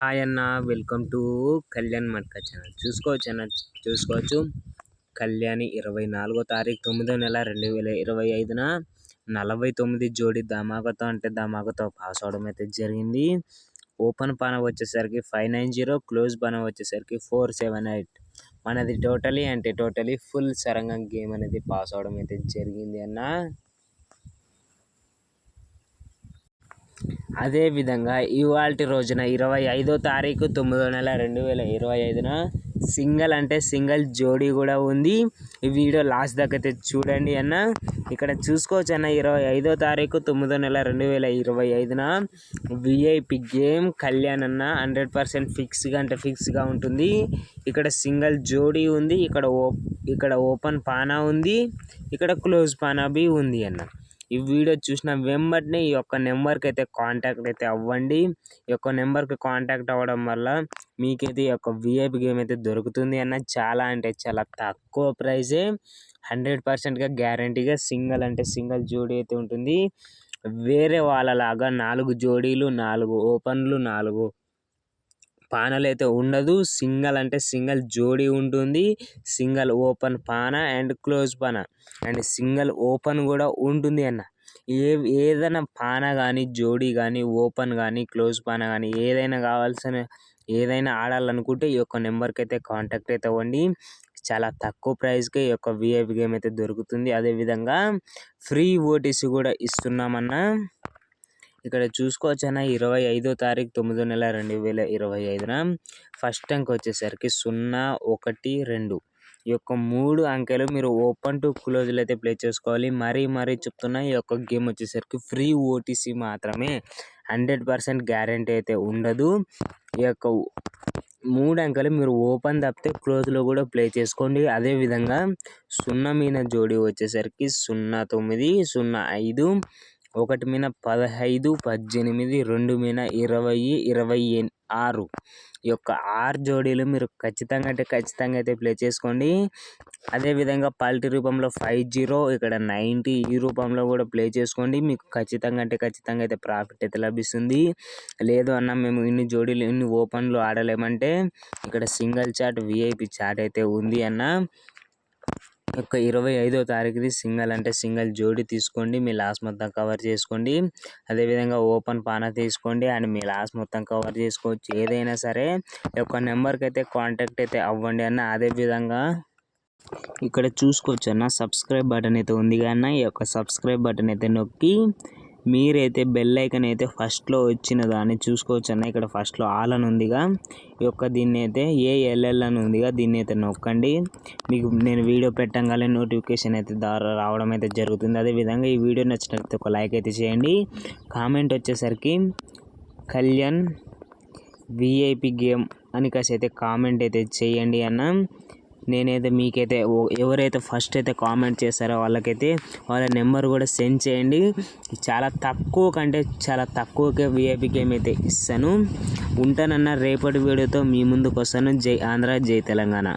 Hi అన్న, welcome to Kalyan matka channel. చూసుకోవచ్చు కళ్యాణి 24వ తారీఖు 9వ నెల 2025న 49 జోడి ధమాకాతో పాస్ అవడం అయితే జరిగింది. ఓపెన్ పాన వచ్చేసరికి 590, క్లోజ్ పాన వచ్చేసరికి 478. మనది టోటలీ ఫుల్ సరంగం గేమ్ అనేది పాస్ అవడం అయితే జరిగింది అన్న. అదేవిధంగా ఇవాల్టి రోజున 25వ తారీఖు 9వ నెల 2025న సింగిల్ జోడీ కూడా ఉంది. ఈ వీడియో లాస్ట్ దాకా అయితే చూడండి అన్న. ఇక్కడ చూసుకోవచ్చు అన్న, 25వ తారీఖు 9వ నెల 2025న విఐపి గేమ్ కళ్యాణ్ అన్న 100% ఫిక్స్గా ఉంటుంది. ఇక్కడ సింగిల్ జోడీ ఉంది, ఇక్కడ ఓపెన్ పానా ఉంది, ఇక్కడ క్లోజ్ పానా బి ఉంది అన్న. ఈ వీడియో చూసిన వెంబడినే ఈ యొక్క నెంబర్కి అయితే కాంటాక్ట్ అయితే అవ్వండి. ఈ యొక్క నెంబర్కి కాంటాక్ట్ అవ్వడం వల్ల మీకైతే ఈ యొక్క విఐపి గేమ్ అయితే దొరుకుతుంది అన్న. చాలా అంటే చాలా తక్కువ ప్రైజే, 100%గా గ్యారంటీగా సింగిల్ జోడీ అయితే ఉంటుంది. వేరే వాళ్ళలాగా 4 జోడీలు, 4 ఓపెన్లు, 4 పానలు అయితే ఉండదు. సింగిల్ జోడీ ఉంటుంది. సింగిల్ ఓపెన్ పాన అండ్ క్లోజ్ పాన అండ్ సింగిల్ ఓపెన్ కూడా ఉంటుంది అన్న. ఏదైనా పాన కానీ, జోడీ కానీ, ఓపెన్ కానీ, క్లోజ్ పాన కానీ ఏదైనా ఆడాలనుకుంటే ఈ యొక్క నెంబర్కి అయితే కాంటాక్ట్ అయితే అవ్వండి. చాలా తక్కువ ప్రైస్కే ఈ యొక్క విఐపి గేమ్ అయితే దొరుకుతుంది. అదేవిధంగా ఫ్రీ ఓటీసీ కూడా ఇస్తున్నామన్నా. ఇక్కడ చూసుకోవచ్చు అన్న, 25వ తారీఖు 9వ నెల 2025న ఫస్ట్ అంక్ వచ్చేసరికి 012. ఈ యొక్క 3 అంకెలు మీరు ఓపెన్ టు క్లోజ్లో అయితే ప్లే చేసుకోవాలి. మరీ చెప్తున్నా, ఈ యొక్క గేమ్ వచ్చేసరికి ఫ్రీ ఓటీసీ మాత్రమే, 100% గ్యారంటీ అయితే ఉండదు. ఈ యొక్క 3 అంకెలు మీరు ఓపెన్ తప్పితే క్లోజ్లో కూడా ప్లే చేసుకోండి. అదేవిధంగా 0 మీన జోడీ వచ్చేసరికి 09, 05, 1 మీన 15, 18, 2 మీన 20, 26. ఈ యొక్క 6 జోడీలు మీరు ఖచ్చితంగా అయితే ప్లే చేసుకోండి. అదేవిధంగా పల్టీ రూపంలో 50, ఇక్కడ 90 ఈ రూపంలో కూడా ప్లే చేసుకోండి. మీకు ఖచ్చితంగా అయితే ప్రాఫిట్ అయితే లభిస్తుంది. లేదు అన్న, మేము ఇన్ని జోడీలు ఇన్ని ఓపెన్లు ఆడలేమంటే ఇక్కడ సింగిల్ చాట్ విఐపి చాట్ అయితే ఉంది అన్న. యొక్క 25వ తారీఖుది సింగిల్ జోడీ తీసుకోండి, మీ లాస్ మొత్తం కవర్ చేసుకోండి. అదేవిధంగా ఓపెన్ పాన తీసుకోండి అండ్ మీ లాస్ మొత్తం కవర్ చేసుకోవచ్చు. ఏదైనా సరే ఈ యొక్క నెంబర్కి అయితే కాంటాక్ట్ అయితే అవ్వండి అన్న. అదేవిధంగా ఇక్కడ చూసుకోవచ్చు అన్న, సబ్స్క్రైబ్ బటన్ అయితే ఉంది అన్న. ఈ యొక్క సబ్స్క్రైబ్ బటన్ అయితే నొక్కి మీరైతే బెల్ ఐకాన్ అయితే ఫస్ట్లో వచ్చిన దాన్ని చూసుకోవచ్చు అన్న. ఇక్కడ ఫస్ట్లో ఆల్ అని ఉందిగా, ఈ యొక్క దీన్ని అయితే ALL అని ఉందిగా, దీన్ని అయితే నొక్కండి. మీకు నేను వీడియో పెట్టగానే నోటిఫికేషన్ అయితే ద్వారా రావడం అయితే జరుగుతుంది. అదేవిధంగా ఈ వీడియో నచ్చినట్లయితే ఒక లైక్ అయితే చేయండి. కామెంట్ వచ్చేసరికి కళ్యాణ్ విఐపి గేమ్ అని కాసి అయితే కామెంట్ అయితే చేయండి అన్న. నేనైతే మీకైతే ఎవరైతే ఫస్ట్ అయితే కామెంట్ చేస్తారో వాళ్ళ నెంబర్ కూడా సెండ్ చేయండి. చాలా తక్కువకే విఐపి గేమ్ అయితే ఇస్తాను. ఉంటానన్న, రేపటి వీడియోతో మీ ముందుకు వస్తాను. జై ఆంధ్ర, జై తెలంగాణ.